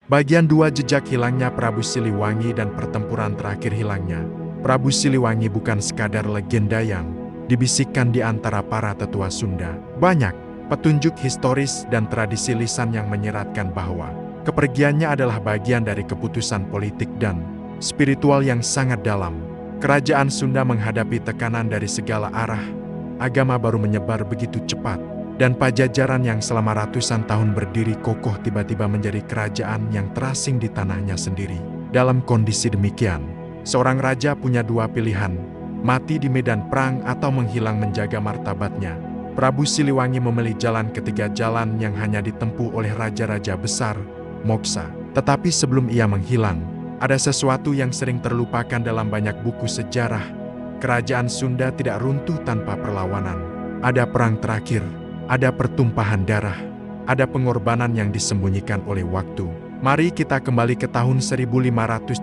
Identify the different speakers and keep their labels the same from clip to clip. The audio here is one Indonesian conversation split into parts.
Speaker 1: Bagian 2 Jejak hilangnya Prabu Siliwangi dan pertempuran terakhir hilangnya. Prabu Siliwangi bukan sekadar legenda yang dibisikkan di antara para tetua Sunda. Banyak petunjuk historis dan tradisi lisan yang menyeratkan bahwa kepergiannya adalah bagian dari keputusan politik dan spiritual yang sangat dalam. Kerajaan Sunda menghadapi tekanan dari segala arah. Agama baru menyebar begitu cepat. Dan Pajajaran yang selama ratusan tahun berdiri kokoh tiba-tiba menjadi kerajaan yang terasing di tanahnya sendiri. Dalam kondisi demikian, seorang raja punya dua pilihan, mati di medan perang atau menghilang menjaga martabatnya. Prabu Siliwangi memilih jalan ketiga, jalan yang hanya ditempuh oleh raja-raja besar, moksa. Tetapi sebelum ia menghilang, ada sesuatu yang sering terlupakan dalam banyak buku sejarah. Kerajaan Sunda tidak runtuh tanpa perlawanan. Ada perang terakhir. Ada pertumpahan darah, ada pengorbanan yang disembunyikan oleh waktu. Mari kita kembali ke tahun 1579,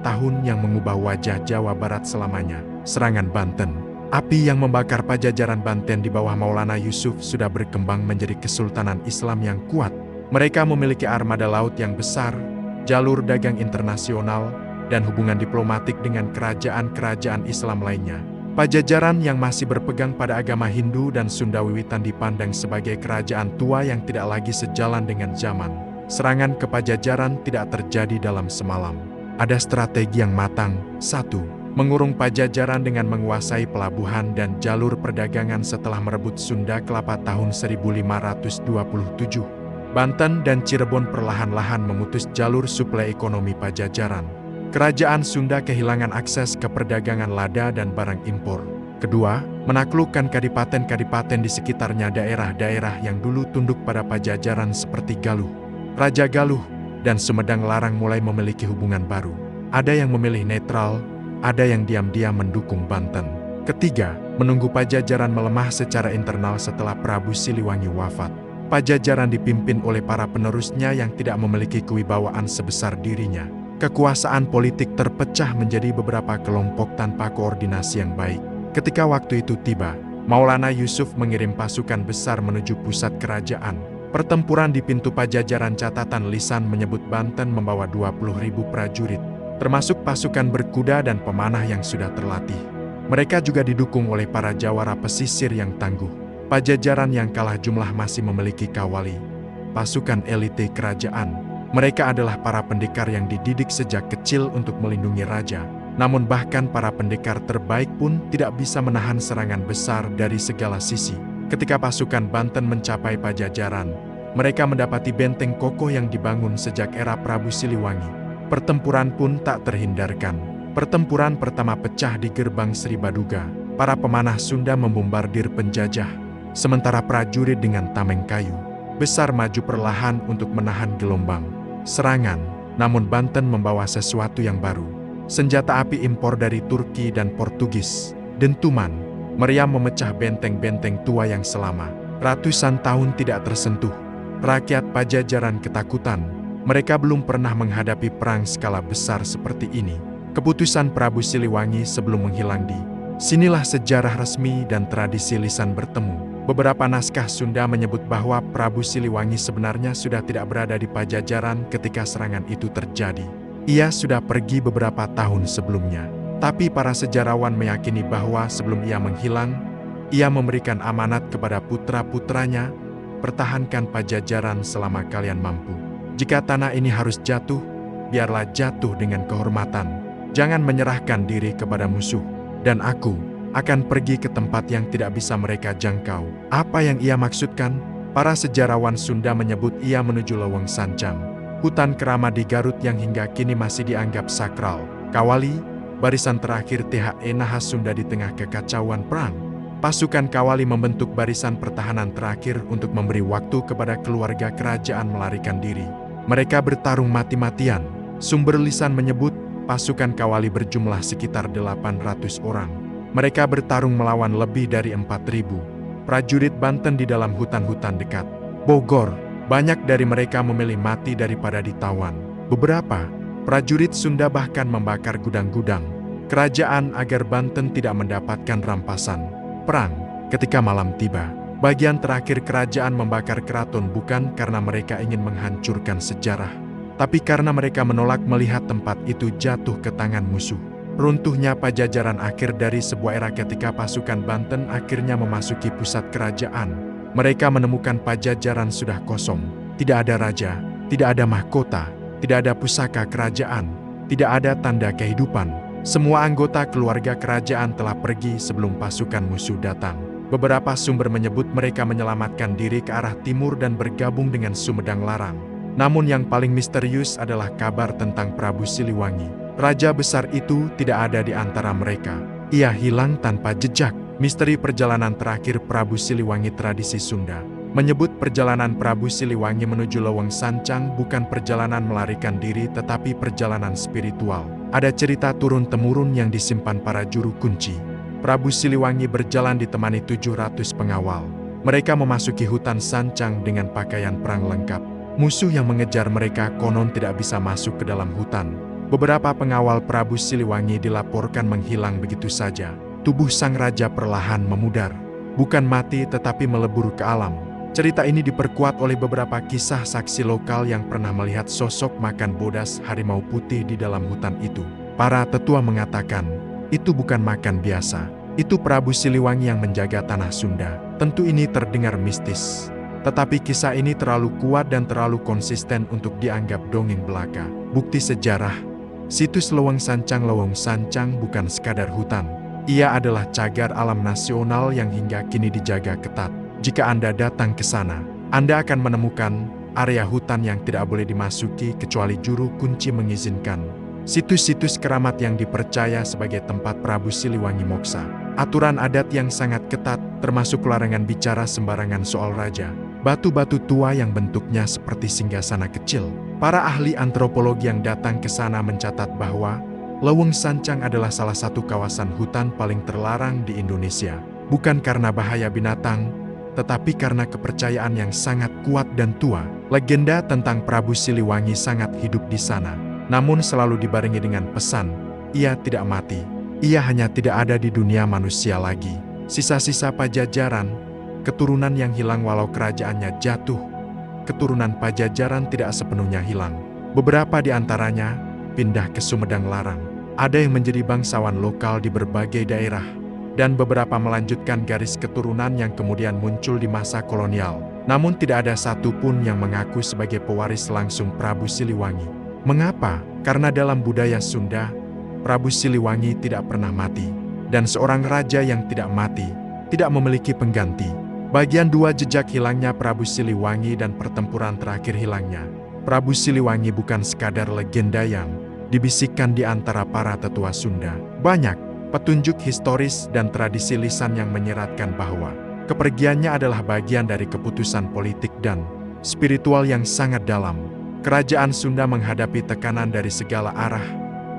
Speaker 1: tahun yang mengubah wajah Jawa Barat selamanya. Serangan Banten. Api yang membakar Pajajaran Banten di bawah Maulana Yusuf sudah berkembang menjadi kesultanan Islam yang kuat. Mereka memiliki armada laut yang besar, jalur dagang internasional, dan hubungan diplomatik dengan kerajaan-kerajaan Islam lainnya. Pajajaran yang masih berpegang pada agama Hindu dan Sunda wiwitan dipandang sebagai kerajaan tua yang tidak lagi sejalan dengan zaman. Serangan ke Pajajaran tidak terjadi dalam semalam. Ada strategi yang matang. 1. Mengurung Pajajaran dengan menguasai pelabuhan dan jalur perdagangan setelah merebut Sunda Kelapa tahun 1527. Banten dan Cirebon perlahan-lahan memutus jalur suplai ekonomi Pajajaran. Kerajaan Sunda kehilangan akses ke perdagangan lada dan barang impor. Kedua, menaklukkan kadipaten-kadipaten di sekitarnya, daerah-daerah yang dulu tunduk pada Pajajaran seperti Galuh, Raja Galuh, dan Sumedang Larang mulai memiliki hubungan baru. Ada yang memilih netral, ada yang diam-diam mendukung Banten. Ketiga, menunggu Pajajaran melemah secara internal setelah Prabu Siliwangi wafat. Pajajaran dipimpin oleh para penerusnya yang tidak memiliki kewibawaan sebesar dirinya. Kekuasaan politik terpecah menjadi beberapa kelompok tanpa koordinasi yang baik. Ketika waktu itu tiba, Maulana Yusuf mengirim pasukan besar menuju pusat kerajaan. Pertempuran di pintu Pajajaran, catatan lisan menyebut Banten membawa 20.000 prajurit, termasuk pasukan berkuda dan pemanah yang sudah terlatih. Mereka juga didukung oleh para jawara pesisir yang tangguh. Pajajaran yang kalah jumlah masih memiliki kawali, pasukan elite kerajaan. Mereka adalah para pendekar yang dididik sejak kecil untuk melindungi raja. Namun bahkan para pendekar terbaik pun tidak bisa menahan serangan besar dari segala sisi. Ketika pasukan Banten mencapai Pajajaran, mereka mendapati benteng kokoh yang dibangun sejak era Prabu Siliwangi. Pertempuran pun tak terhindarkan. Pertempuran pertama pecah di gerbang Sri Baduga. Para pemanah Sunda membombardir penjajah, sementara prajurit dengan tameng kayu besar maju perlahan untuk menahan gelombang serangan. Namun Banten membawa sesuatu yang baru. Senjata api impor dari Turki dan Portugis. Dentuman meriam memecah benteng-benteng tua yang selama ratusan tahun tidak tersentuh. Rakyat Pajajaran ketakutan. Mereka belum pernah menghadapi perang skala besar seperti ini. Keputusan Prabu Siliwangi sebelum menghilang di sinilah sejarah resmi dan tradisi lisan bertemu. Beberapa naskah Sunda menyebut bahwa Prabu Siliwangi sebenarnya sudah tidak berada di Pajajaran ketika serangan itu terjadi. Ia sudah pergi beberapa tahun sebelumnya. Tapi para sejarawan meyakini bahwa sebelum ia menghilang, ia memberikan amanat kepada putra-putranya, pertahankan Pajajaran selama kalian mampu. Jika tanah ini harus jatuh, biarlah jatuh dengan kehormatan. Jangan menyerahkan diri kepada musuh. Dan aku akan pergi ke tempat yang tidak bisa mereka jangkau. Apa yang ia maksudkan? Para sejarawan Sunda menyebut ia menuju Leweng Sancang, hutan keramat di Garut yang hingga kini masih dianggap sakral. Kawali, barisan terakhir THE Nahas Sunda di tengah kekacauan perang. Pasukan Kawali membentuk barisan pertahanan terakhir untuk memberi waktu kepada keluarga kerajaan melarikan diri. Mereka bertarung mati-matian. Sumber lisan menyebut pasukan Kawali berjumlah sekitar 800 orang. Mereka bertarung melawan lebih dari 4.000 prajurit Banten di dalam hutan-hutan dekat Bogor. Banyak dari mereka memilih mati daripada ditawan. Beberapa prajurit Sunda bahkan membakar gudang-gudang kerajaan agar Banten tidak mendapatkan rampasan perang. Ketika malam tiba, Bagian terakhir kerajaan membakar keraton bukan karena mereka ingin menghancurkan sejarah, tapi karena mereka menolak melihat tempat itu jatuh ke tangan musuh. Runtuhnya Pajajaran akhir dari sebuah era ketika pasukan Banten akhirnya memasuki pusat kerajaan. Mereka menemukan Pajajaran sudah kosong, tidak ada raja, tidak ada mahkota, tidak ada pusaka kerajaan, tidak ada tanda kehidupan. Semua anggota keluarga kerajaan telah pergi sebelum pasukan musuh datang. Beberapa sumber menyebut mereka menyelamatkan diri ke arah timur dan bergabung dengan Sumedang Larang. Namun yang paling misterius adalah kabar tentang Prabu Siliwangi. Raja besar itu tidak ada di antara mereka. Ia hilang tanpa jejak. Misteri perjalanan terakhir Prabu Siliwangi. Tradisi Sunda menyebut perjalanan Prabu Siliwangi menuju Leweng Sancang bukan perjalanan melarikan diri tetapi perjalanan spiritual. Ada cerita turun-temurun yang disimpan para juru kunci. Prabu Siliwangi berjalan ditemani 700 pengawal. Mereka memasuki hutan Sancang dengan pakaian perang lengkap. Musuh yang mengejar mereka konon tidak bisa masuk ke dalam hutan. Beberapa pengawal Prabu Siliwangi dilaporkan menghilang begitu saja. Tubuh sang raja perlahan memudar. Bukan mati tetapi melebur ke alam. Cerita ini diperkuat oleh beberapa kisah saksi lokal yang pernah melihat sosok makan bodas harimau putih di dalam hutan itu. Para tetua mengatakan, itu bukan makan biasa. Itu Prabu Siliwangi yang menjaga tanah Sunda. Tentu ini terdengar mistis. Tetapi kisah ini terlalu kuat dan terlalu konsisten untuk dianggap dongeng belaka. Bukti sejarah. Situs Leweng Sancang bukan sekadar hutan. Ia adalah cagar alam nasional yang hingga kini dijaga ketat. Jika Anda datang ke sana, Anda akan menemukan area hutan yang tidak boleh dimasuki kecuali juru kunci mengizinkan. Situs-situs keramat yang dipercaya sebagai tempat Prabu Siliwangi moksa. Aturan adat yang sangat ketat, termasuk larangan bicara sembarangan soal raja. Batu-batu tua yang bentuknya seperti singgasana kecil. Para ahli antropologi yang datang ke sana mencatat bahwa Leweng Sancang adalah salah satu kawasan hutan paling terlarang di Indonesia. Bukan karena bahaya binatang, tetapi karena kepercayaan yang sangat kuat dan tua. Legenda tentang Prabu Siliwangi sangat hidup di sana. Namun selalu dibarengi dengan pesan, ia tidak mati. Ia hanya tidak ada di dunia manusia lagi. Sisa-sisa Pajajaran, keturunan yang hilang walau kerajaannya jatuh. Keturunan Pajajaran tidak sepenuhnya hilang. Beberapa di antaranya pindah ke Sumedang Larang. Ada yang menjadi bangsawan lokal di berbagai daerah, dan beberapa melanjutkan garis keturunan yang kemudian muncul di masa kolonial. Namun tidak ada satupun yang mengaku sebagai pewaris langsung Prabu Siliwangi. Mengapa? Karena dalam budaya Sunda, Prabu Siliwangi tidak pernah mati. Dan seorang raja yang tidak mati, tidak memiliki pengganti. Bagian 2 jejak hilangnya Prabu Siliwangi dan pertempuran terakhir hilangnya. Prabu Siliwangi bukan sekadar legenda yang dibisikkan di antara para tetua Sunda. Banyak petunjuk historis dan tradisi lisan yang menyeratkan bahwa kepergiannya adalah bagian dari keputusan politik dan spiritual yang sangat dalam. Kerajaan Sunda menghadapi tekanan dari segala arah.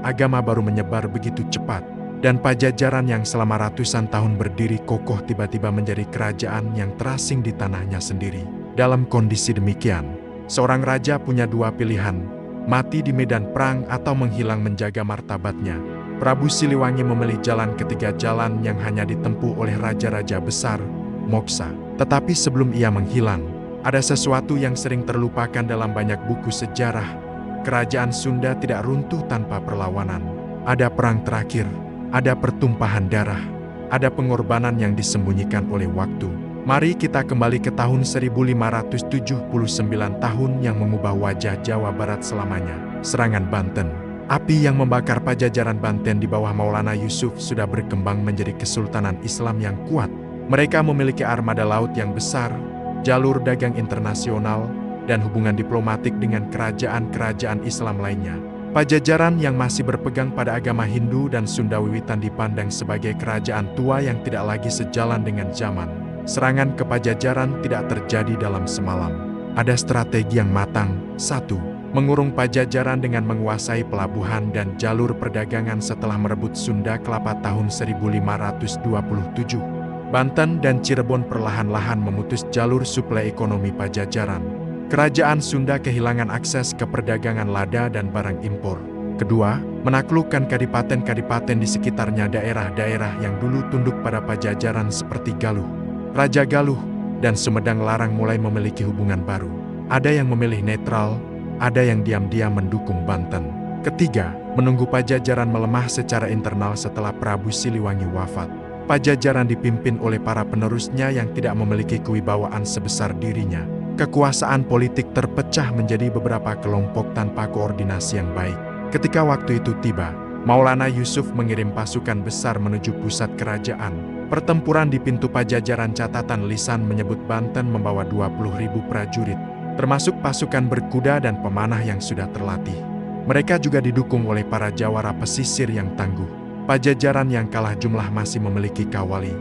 Speaker 1: Agama baru menyebar begitu cepat. Dan Pajajaran yang selama ratusan tahun berdiri kokoh tiba-tiba menjadi kerajaan yang terasing di tanahnya sendiri. Dalam kondisi demikian, seorang raja punya 2 pilihan, mati di medan perang atau menghilang menjaga martabatnya. Prabu Siliwangi memilih jalan ketiga, jalan yang hanya ditempuh oleh raja-raja besar, moksa. Tetapi sebelum ia menghilang, ada sesuatu yang sering terlupakan dalam banyak buku sejarah. Kerajaan Sunda tidak runtuh tanpa perlawanan. Ada perang terakhir. Ada pertumpahan darah, ada pengorbanan yang disembunyikan oleh waktu. Mari kita kembali ke tahun 1579, tahun yang mengubah wajah Jawa Barat selamanya. Serangan Banten. Api yang membakar Pajajaran Banten di bawah Maulana Yusuf sudah berkembang menjadi kesultanan Islam yang kuat. Mereka memiliki armada laut yang besar, jalur dagang internasional, dan hubungan diplomatik dengan kerajaan-kerajaan Islam lainnya. Pajajaran yang masih berpegang pada agama Hindu dan Sunda wiwitan dipandang sebagai kerajaan tua yang tidak lagi sejalan dengan zaman. Serangan ke Pajajaran tidak terjadi dalam semalam. Ada strategi yang matang. 1. Mengurung Pajajaran dengan menguasai pelabuhan dan jalur perdagangan setelah merebut Sunda Kelapa tahun 1527. Banten dan Cirebon perlahan-lahan memutus jalur suplai ekonomi Pajajaran. Kerajaan Sunda kehilangan akses ke perdagangan lada dan barang impor. Kedua, menaklukkan kadipaten-kadipaten di sekitarnya, daerah-daerah yang dulu tunduk pada Pajajaran seperti Galuh. Raja Galuh, dan Sumedang Larang mulai memiliki hubungan baru. Ada yang memilih netral, ada yang diam-diam mendukung Banten. Ketiga, menunggu Pajajaran melemah secara internal setelah Prabu Siliwangi wafat. Pajajaran dipimpin oleh para penerusnya yang tidak memiliki kewibawaan sebesar dirinya. Kekuasaan politik terpecah menjadi beberapa kelompok tanpa koordinasi yang baik. Ketika waktu itu tiba, Maulana Yusuf mengirim pasukan besar menuju pusat kerajaan. Pertempuran di pintu Pajajaran, catatan lisan menyebut Banten membawa 20.000 prajurit, termasuk pasukan berkuda dan pemanah yang sudah terlatih. Mereka juga didukung oleh para jawara pesisir yang tangguh. Pajajaran yang kalah jumlah masih memiliki kawali,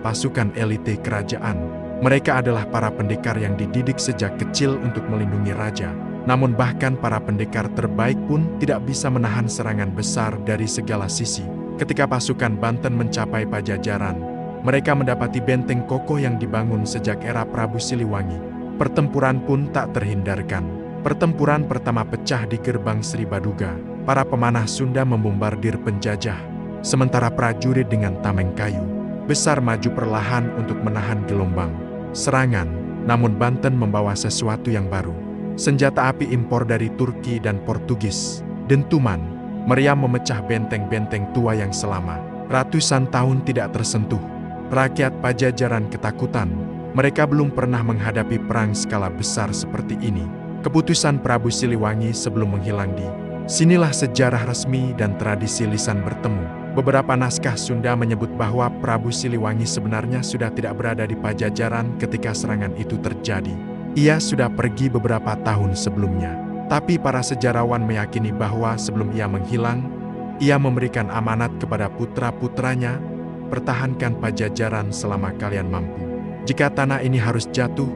Speaker 1: pasukan elite kerajaan. Mereka adalah para pendekar yang dididik sejak kecil untuk melindungi raja. Namun bahkan para pendekar terbaik pun tidak bisa menahan serangan besar dari segala sisi. Ketika pasukan Banten mencapai Pajajaran, mereka mendapati benteng kokoh yang dibangun sejak era Prabu Siliwangi. Pertempuran pun tak terhindarkan. Pertempuran pertama pecah di gerbang Sri Baduga. Para pemanah Sunda membombardir penjajah. Sementara prajurit dengan tameng kayu besar maju perlahan untuk menahan gelombang serangan. Namun Banten membawa sesuatu yang baru. Senjata api impor dari Turki dan Portugis. Dentuman meriam memecah benteng-benteng tua yang selama ratusan tahun tidak tersentuh. Rakyat Pajajaran ketakutan. Mereka belum pernah menghadapi perang skala besar seperti ini. Keputusan Prabu Siliwangi sebelum menghilang di sinilah sejarah resmi dan tradisi lisan bertemu. Beberapa naskah Sunda menyebut bahwa Prabu Siliwangi sebenarnya sudah tidak berada di Pajajaran ketika serangan itu terjadi. Ia sudah pergi beberapa tahun sebelumnya. Tapi para sejarawan meyakini bahwa sebelum ia menghilang, ia memberikan amanat kepada putra-putranya, pertahankan Pajajaran selama kalian mampu. Jika tanah ini harus jatuh,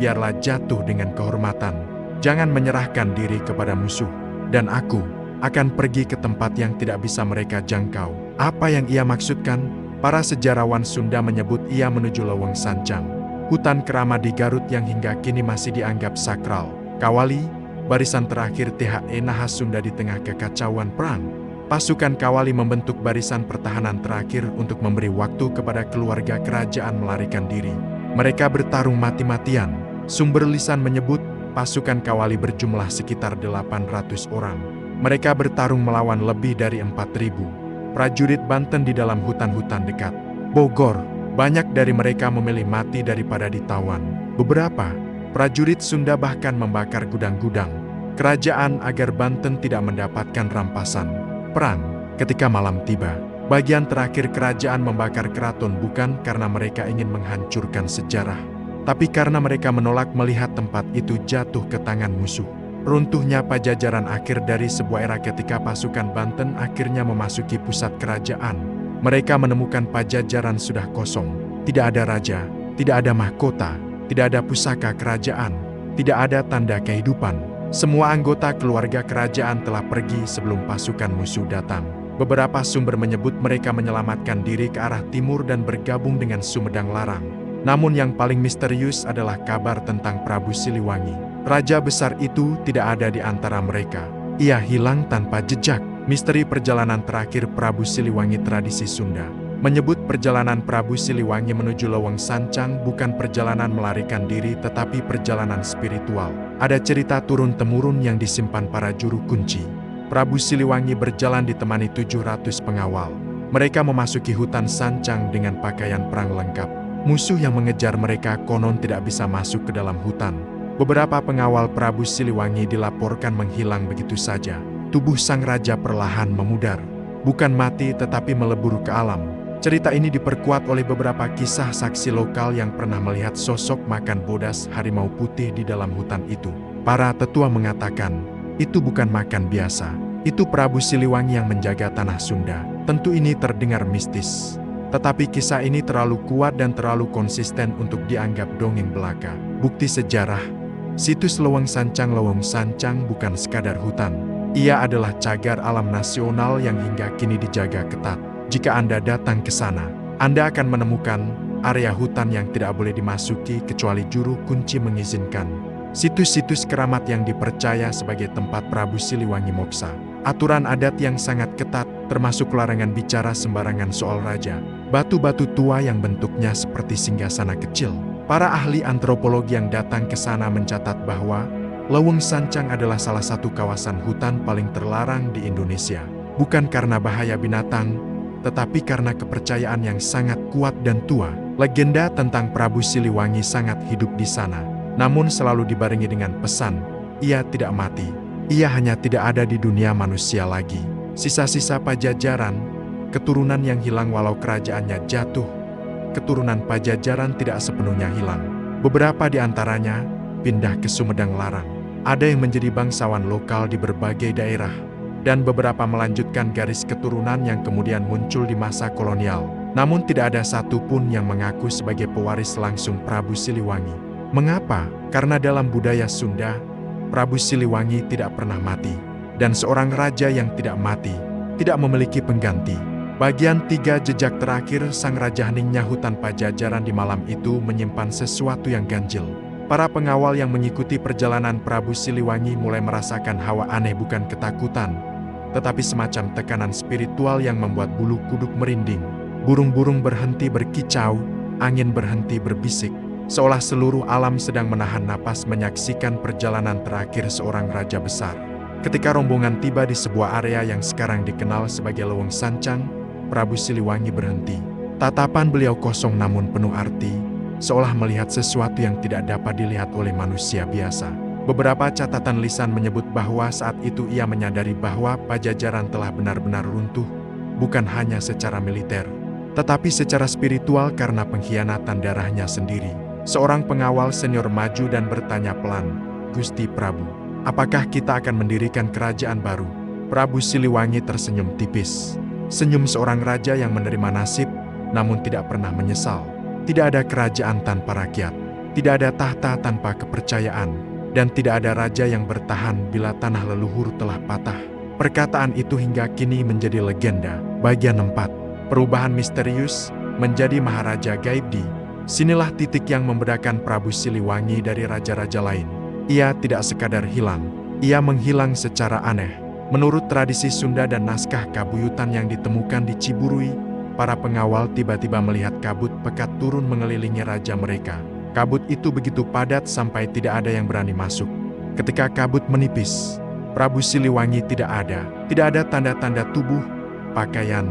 Speaker 1: biarlah jatuh dengan kehormatan. Jangan menyerahkan diri kepada musuh. Dan aku akan pergi ke tempat yang tidak bisa mereka jangkau. Apa yang ia maksudkan? Para sejarawan Sunda menyebut ia menuju Leweng Sancang, hutan keramat di Garut yang hingga kini masih dianggap sakral. Kawali, barisan terakhir THE Nahas Sunda di tengah kekacauan perang. Pasukan Kawali membentuk barisan pertahanan terakhir untuk memberi waktu kepada keluarga kerajaan melarikan diri. Mereka bertarung mati-matian. Sumber lisan menyebut pasukan Kawali berjumlah sekitar 800 orang. Mereka bertarung melawan lebih dari 4.000 prajurit Banten di dalam hutan-hutan dekat Bogor. Banyak dari mereka memilih mati daripada ditawan. Beberapa prajurit Sunda bahkan membakar gudang-gudang kerajaan agar Banten tidak mendapatkan rampasan perang. Ketika malam tiba, bagian terakhir kerajaan membakar keraton bukan karena mereka ingin menghancurkan sejarah, tapi karena mereka menolak melihat tempat itu jatuh ke tangan musuh. Runtuhnya Pajajaran akhir dari sebuah era ketika pasukan Banten akhirnya memasuki pusat kerajaan. Mereka menemukan Pajajaran sudah kosong. Tidak ada raja, tidak ada mahkota, tidak ada pusaka kerajaan, tidak ada tanda kehidupan. Semua anggota keluarga kerajaan telah pergi sebelum pasukan musuh datang. Beberapa sumber menyebut mereka menyelamatkan diri ke arah timur dan bergabung dengan Sumedang Larang. Namun yang paling misterius adalah kabar tentang Prabu Siliwangi. Raja besar itu tidak ada di antara mereka. Ia hilang tanpa jejak. Misteri perjalanan terakhir Prabu Siliwangi. Tradisi Sunda menyebut perjalanan Prabu Siliwangi menuju Leweng Sancang bukan perjalanan melarikan diri tetapi perjalanan spiritual. Ada cerita turun-temurun yang disimpan para juru kunci. Prabu Siliwangi berjalan ditemani 700 pengawal. Mereka memasuki hutan Sancang dengan pakaian perang lengkap. Musuh yang mengejar mereka konon tidak bisa masuk ke dalam hutan. Beberapa pengawal Prabu Siliwangi dilaporkan menghilang begitu saja. Tubuh sang raja perlahan memudar. Bukan mati tetapi melebur ke alam. Cerita ini diperkuat oleh beberapa kisah saksi lokal yang pernah melihat sosok makan bodas harimau putih di dalam hutan itu. Para tetua mengatakan, itu bukan makan biasa. Itu Prabu Siliwangi yang menjaga tanah Sunda. Tentu ini terdengar mistis. Tetapi kisah ini terlalu kuat dan terlalu konsisten untuk dianggap dongeng belaka. Bukti sejarah, situs Leweng Sancang bukan sekadar hutan. Ia adalah cagar alam nasional yang hingga kini dijaga ketat. Jika Anda datang ke sana, Anda akan menemukan area hutan yang tidak boleh dimasuki kecuali juru kunci mengizinkan. Situs-situs keramat yang dipercaya sebagai tempat Prabu Siliwangi moksa. Aturan adat yang sangat ketat, termasuk larangan bicara sembarangan soal raja. Batu-batu tua yang bentuknya seperti singgasana kecil. Para ahli antropologi yang datang ke sana mencatat bahwa Leweng Sancang adalah salah satu kawasan hutan paling terlarang di Indonesia. Bukan karena bahaya binatang, tetapi karena kepercayaan yang sangat kuat dan tua. Legenda tentang Prabu Siliwangi sangat hidup di sana, namun selalu dibarengi dengan pesan, ia tidak mati. Ia hanya tidak ada di dunia manusia lagi. Sisa-sisa Pajajaran, keturunan yang hilang walau kerajaannya jatuh. Keturunan Pajajaran tidak sepenuhnya hilang. Beberapa di antaranya pindah ke Sumedang Larang. Ada yang menjadi bangsawan lokal di berbagai daerah, dan beberapa melanjutkan garis keturunan yang kemudian muncul di masa kolonial. Namun tidak ada satupun yang mengaku sebagai pewaris langsung Prabu Siliwangi. Mengapa? Karena dalam budaya Sunda, Prabu Siliwangi tidak pernah mati. Dan seorang raja yang tidak mati, tidak memiliki pengganti. Bagian 3 jejak terakhir Sang Raja Heningnya hutan Pajajaran di malam itu menyimpan sesuatu yang ganjil. Para pengawal yang mengikuti perjalanan Prabu Siliwangi mulai merasakan hawa aneh, bukan ketakutan, tetapi semacam tekanan spiritual yang membuat bulu kuduk merinding. Burung-burung berhenti berkicau, angin berhenti berbisik, seolah seluruh alam sedang menahan napas menyaksikan perjalanan terakhir seorang raja besar. Ketika rombongan tiba di sebuah area yang sekarang dikenal sebagai Leweng Sancang, Prabu Siliwangi berhenti. Tatapan beliau kosong namun penuh arti, seolah melihat sesuatu yang tidak dapat dilihat oleh manusia biasa. Beberapa catatan lisan menyebut bahwa saat itu ia menyadari bahwa Pajajaran telah benar-benar runtuh, bukan hanya secara militer, tetapi secara spiritual karena pengkhianatan darahnya sendiri. Seorang pengawal senior maju dan bertanya pelan, "Gusti Prabu, apakah kita akan mendirikan kerajaan baru?" Prabu Siliwangi tersenyum tipis. Senyum seorang raja yang menerima nasib, namun tidak pernah menyesal. Tidak ada kerajaan tanpa rakyat, tidak ada tahta tanpa kepercayaan, dan tidak ada raja yang bertahan bila tanah leluhur telah patah. Perkataan itu hingga kini menjadi legenda. Bagian 4. Perubahan misterius menjadi Maharaja Gaibdi. Sinilah titik yang membedakan Prabu Siliwangi dari raja-raja lain. Ia tidak sekadar hilang, ia menghilang secara aneh. Menurut tradisi Sunda dan naskah kabuyutan yang ditemukan di Ciburui, para pengawal tiba-tiba melihat kabut pekat turun mengelilingi raja mereka. Kabut itu begitu padat sampai tidak ada yang berani masuk. Ketika kabut menipis, Prabu Siliwangi tidak ada tanda-tanda tubuh, pakaian,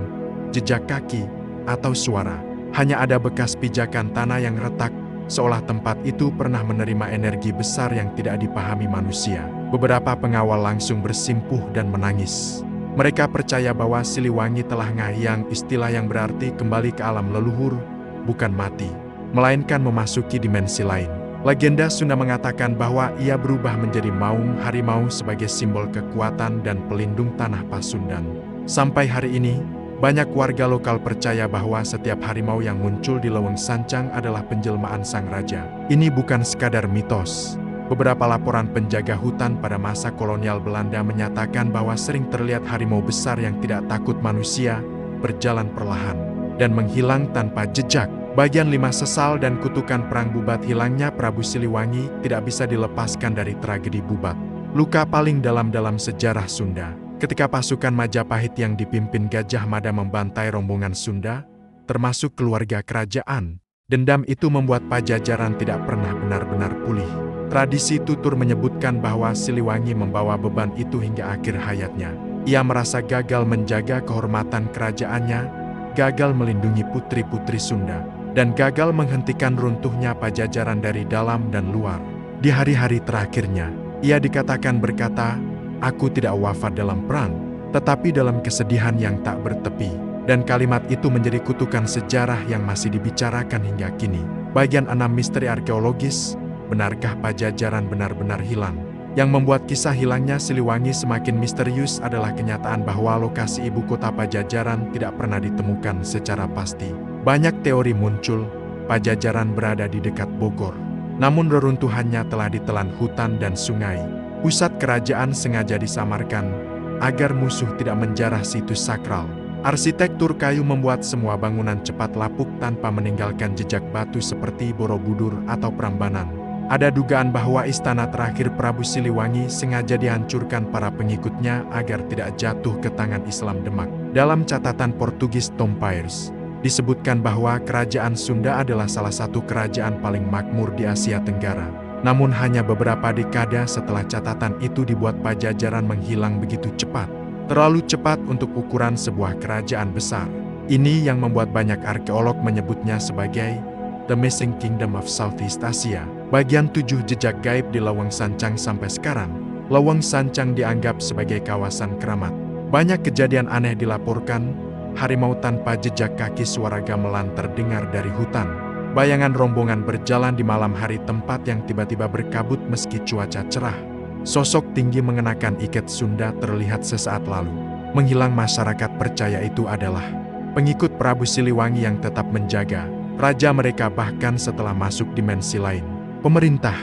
Speaker 1: jejak kaki, atau suara. Hanya ada bekas pijakan tanah yang retak, seolah tempat itu pernah menerima energi besar yang tidak dipahami manusia. Beberapa pengawal langsung bersimpuh dan menangis. Mereka percaya bahwa Siliwangi telah ngayang, istilah yang berarti kembali ke alam leluhur, bukan mati, melainkan memasuki dimensi lain. Legenda Sunda mengatakan bahwa ia berubah menjadi maung harimau sebagai simbol kekuatan dan pelindung tanah Pasundan. Sampai hari ini, banyak warga lokal percaya bahwa setiap harimau yang muncul di Leweng Sancang adalah penjelmaan sang raja. Ini bukan sekadar mitos. Beberapa laporan penjaga hutan pada masa kolonial Belanda menyatakan bahwa sering terlihat harimau besar yang tidak takut manusia, berjalan perlahan, dan menghilang tanpa jejak. Bagian 5 sesal dan kutukan perang Bubat. Hilangnya Prabu Siliwangi tidak bisa dilepaskan dari tragedi Bubat. Luka paling dalam sejarah Sunda. Ketika pasukan Majapahit yang dipimpin Gajah Mada membantai rombongan Sunda, termasuk keluarga kerajaan, dendam itu membuat Pajajaran tidak pernah benar-benar pulih. Tradisi tutur menyebutkan bahwa Siliwangi membawa beban itu hingga akhir hayatnya. Ia merasa gagal menjaga kehormatan kerajaannya, gagal melindungi putri-putri Sunda, dan gagal menghentikan runtuhnya Pajajaran dari dalam dan luar. Di hari-hari terakhirnya, ia dikatakan berkata, "Aku tidak wafat dalam perang, tetapi dalam kesedihan yang tak bertepi." Dan kalimat itu menjadi kutukan sejarah yang masih dibicarakan hingga kini. Bagian 6 misteri arkeologis. Benarkah Pajajaran benar-benar hilang? Yang membuat kisah hilangnya Siliwangi semakin misterius adalah kenyataan bahwa lokasi ibu kota Pajajaran tidak pernah ditemukan secara pasti. Banyak teori muncul, Pajajaran berada di dekat Bogor. Namun reruntuhannya telah ditelan hutan dan sungai. Pusat kerajaan sengaja disamarkan, agar musuh tidak menjarah situs sakral. Arsitektur kayu membuat semua bangunan cepat lapuk tanpa meninggalkan jejak batu seperti Borobudur atau Prambanan. Ada dugaan bahwa istana terakhir Prabu Siliwangi sengaja dihancurkan para pengikutnya agar tidak jatuh ke tangan Islam Demak. Dalam catatan Portugis Tom Peirce, disebutkan bahwa kerajaan Sunda adalah salah satu kerajaan paling makmur di Asia Tenggara. Namun hanya beberapa dekade setelah catatan itu dibuat, Pajajaran menghilang begitu cepat. Terlalu cepat untuk ukuran sebuah kerajaan besar. Ini yang membuat banyak arkeolog menyebutnya sebagai The Missing Kingdom of Southeast Asia. Bagian 7 jejak gaib di Lawang Sancang. Sampai sekarang, Lawang Sancang dianggap sebagai kawasan keramat. Banyak kejadian aneh dilaporkan, harimau tanpa jejak kaki, suara gamelan terdengar dari hutan. Bayangan rombongan berjalan di malam hari, tempat yang tiba-tiba berkabut meski cuaca cerah. Sosok tinggi mengenakan ikat Sunda terlihat sesaat lalu. Menghilang. Masyarakat percaya itu adalah pengikut Prabu Siliwangi yang tetap menjaga raja mereka bahkan setelah masuk dimensi lain. Pemerintah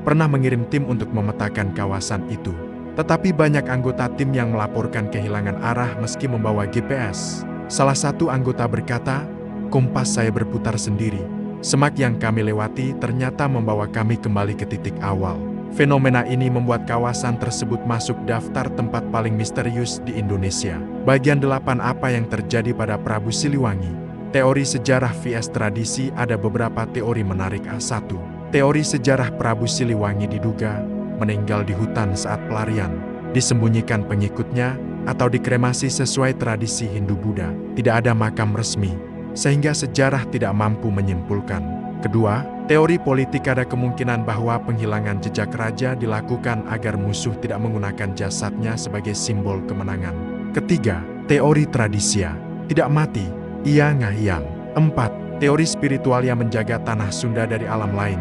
Speaker 1: pernah mengirim tim untuk memetakan kawasan itu. Tetapi banyak anggota tim yang melaporkan kehilangan arah meski membawa GPS. Salah satu anggota berkata, "Kompas saya berputar sendiri. Semak yang kami lewati ternyata membawa kami kembali ke titik awal." Fenomena ini membuat kawasan tersebut masuk daftar tempat paling misterius di Indonesia. Bagian 8. Apa yang terjadi pada Prabu Siliwangi? Teori sejarah vs tradisi. Ada beberapa teori menarik. A1. Teori sejarah Prabu Siliwangi diduga meninggal di hutan saat pelarian, disembunyikan pengikutnya, atau dikremasi sesuai tradisi Hindu-Buddha. Tidak ada makam resmi, sehingga sejarah tidak mampu menyimpulkan. Kedua, teori politik. Ada kemungkinan bahwa penghilangan jejak raja dilakukan agar musuh tidak menggunakan jasadnya sebagai simbol kemenangan. Ketiga, teori tradisia. Tidak mati, ia ngahiang. 4. Teori spiritual yang menjaga tanah Sunda dari alam lain,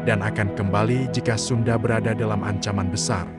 Speaker 1: dan akan kembali jika Sunda berada dalam ancaman besar.